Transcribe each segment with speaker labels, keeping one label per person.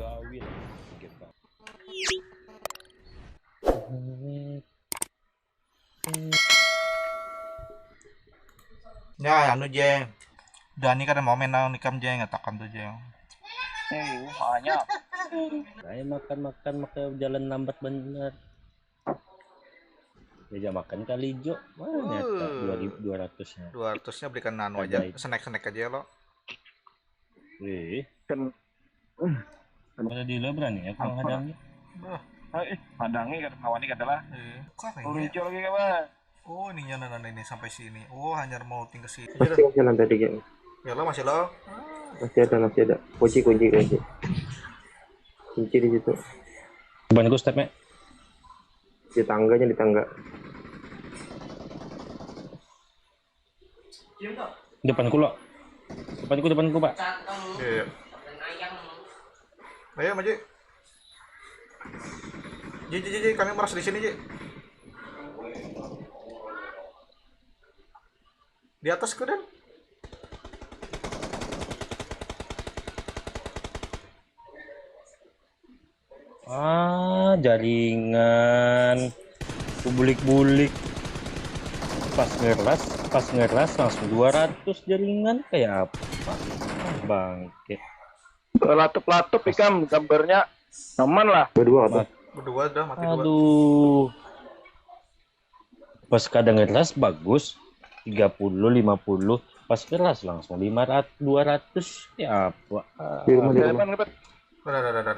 Speaker 1: gawin gitu.
Speaker 2: Ya, anu Jeng. Dani kan mau main nang nikam Jeng, ngatakan tuh Jeng.
Speaker 3: Banyak.
Speaker 1: Saya makan maka jalan lambat bener. Meja makan kali Jo. Mana nyata 2.200-nya.
Speaker 2: 200-nya belikan nano aja, snack aja lo.
Speaker 1: Wih,
Speaker 3: Kan
Speaker 1: ada dealer berani ya kalau hadangnya.
Speaker 3: padangi kan kawan ini adalah
Speaker 2: Hijau
Speaker 3: lagi kawan.
Speaker 2: Oh, ininya nana ini sampai sini. Oh, hanya mau tinggal sini.
Speaker 4: Masih jalan tadi kan?
Speaker 2: Ya lo masih lo.
Speaker 4: Masih ada. Kunci. Kunci di situ.
Speaker 1: Bantu stepnya.
Speaker 4: Di tangga.
Speaker 1: Depanku lo. Depanku Pak.
Speaker 2: Iya. Ayo maju. Ji, kami merasa di sini Ji. Di atas kudan.
Speaker 1: Jaringan bulik pas ngeras langsung 200 jaringan kayak apa bangke.
Speaker 3: Latup ikam gambarnya aman lah.
Speaker 4: Berdua apa?
Speaker 2: Berdua dah mati dua.
Speaker 1: Aduh, pas kadang ngeras bagus 30-50, pas keras langsung 500-200 ya apa.
Speaker 4: Di rumah.
Speaker 2: Udah.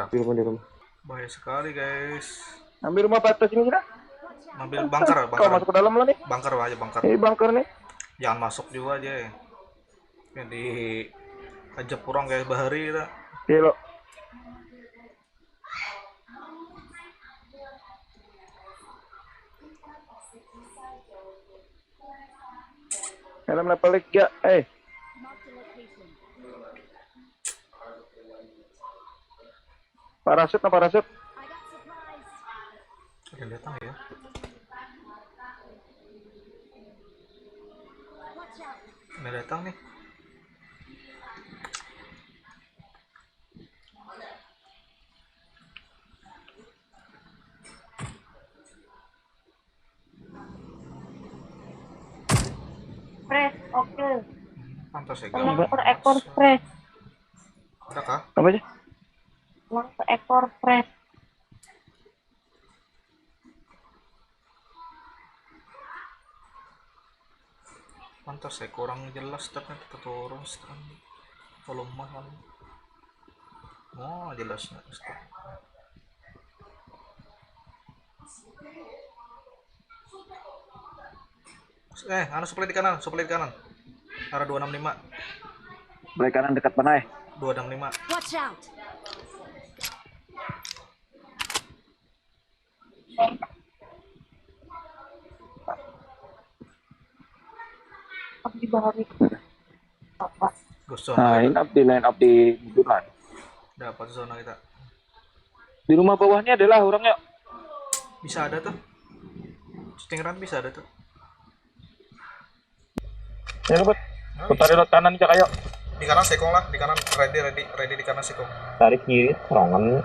Speaker 4: Di rumah.
Speaker 2: Bahaya sekali guys.
Speaker 3: Ambil rumah batas ini sudah.
Speaker 2: Ambil bunker.
Speaker 3: Kau masuk ke dalam lo nih.
Speaker 2: Bunker aja bunker.
Speaker 3: Ini bunker nih.
Speaker 2: Jangan masuk juga aja ya. Di ajak kurang kayak bahari kita.
Speaker 3: Iya lo. Dalam level 3, Parasut.
Speaker 2: Ada yang datang ya. Ada datang nih.
Speaker 5: Fresh, oke.
Speaker 2: Pantas ya.
Speaker 5: Uang per ekor fresh.
Speaker 2: Ada kah?
Speaker 3: Apa sih?
Speaker 5: Uang per ekor fresh.
Speaker 2: Pantas ya kurang jelas tapi kita turun sekarang. Volume kan. Oh, jelasnya. Anu supply di kanan. Arah 265.
Speaker 3: Sebelah kanan dekat mana
Speaker 2: 265.
Speaker 5: Watch out. Abdi Bahari. Apa?
Speaker 2: Zona.
Speaker 3: Line up di buduran.
Speaker 2: Dapat zona kita.
Speaker 3: Di rumah bawahnya adalah orangnya.
Speaker 2: Bisa ada tuh. Stingran bisa ada tuh.
Speaker 3: Ya lu putar lewat kanan aja kayak.
Speaker 2: Di kanan sekong lah, di kanan ready di kanan sekong.
Speaker 4: Tarik kiri, serangan.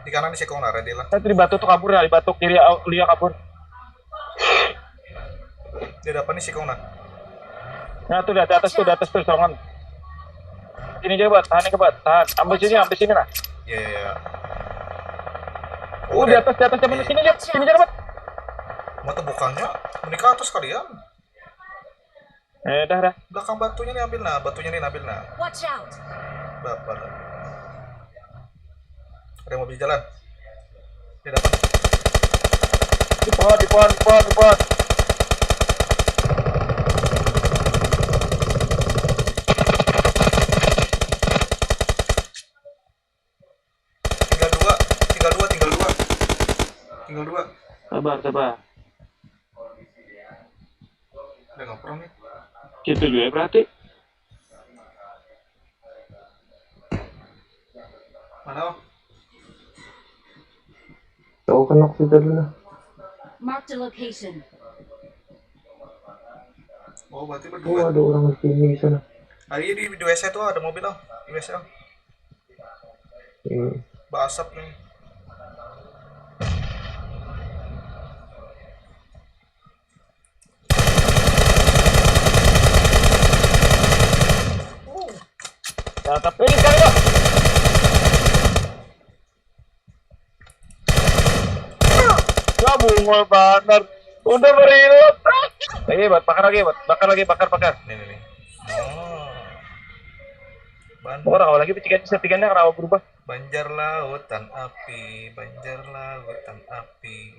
Speaker 2: Di kanan di sekong lah, ready lah.
Speaker 3: Di batu tuh kabur ya, di batu kiri Lia kabur.
Speaker 2: Dia dapat nih sekong lah.
Speaker 3: Nah tuh di atas tuh serangan. Ini aja buat, tahan. Ambil sini lah.
Speaker 2: Iya.
Speaker 3: Oh, di atas zaman sini aja buat.
Speaker 2: Mata bukannya menikah atas kalian.
Speaker 3: Dah.
Speaker 2: Belakang batunya nih ambil nah.
Speaker 5: Watch out.
Speaker 2: Dapat. Ada yang mau bisa jalan. Dia dapat.
Speaker 3: Di pohon.
Speaker 2: Tinggal dua.
Speaker 3: Sabar.
Speaker 2: Udah nggak perang nih.
Speaker 3: Gitu juga berarti.
Speaker 2: Mana?
Speaker 4: Tahu kan waktu itu dulu.
Speaker 5: Mark the location.
Speaker 2: Oh, berarti
Speaker 4: Oh,
Speaker 2: berdua.
Speaker 4: ada orang di sini di sana.
Speaker 2: Hari di WC tuh ada mobil di WC. Basap nih.
Speaker 3: Ya, tapi ini sekali dong. Ya bungol banget. Udah mereload. Lagi buat bakar lagi, buat bakar lagi, bakar.
Speaker 2: Nih. Oh.
Speaker 3: Orang awal lagi settingannya kenapa berubah?
Speaker 2: Banjar lautan api, banjar lautan api.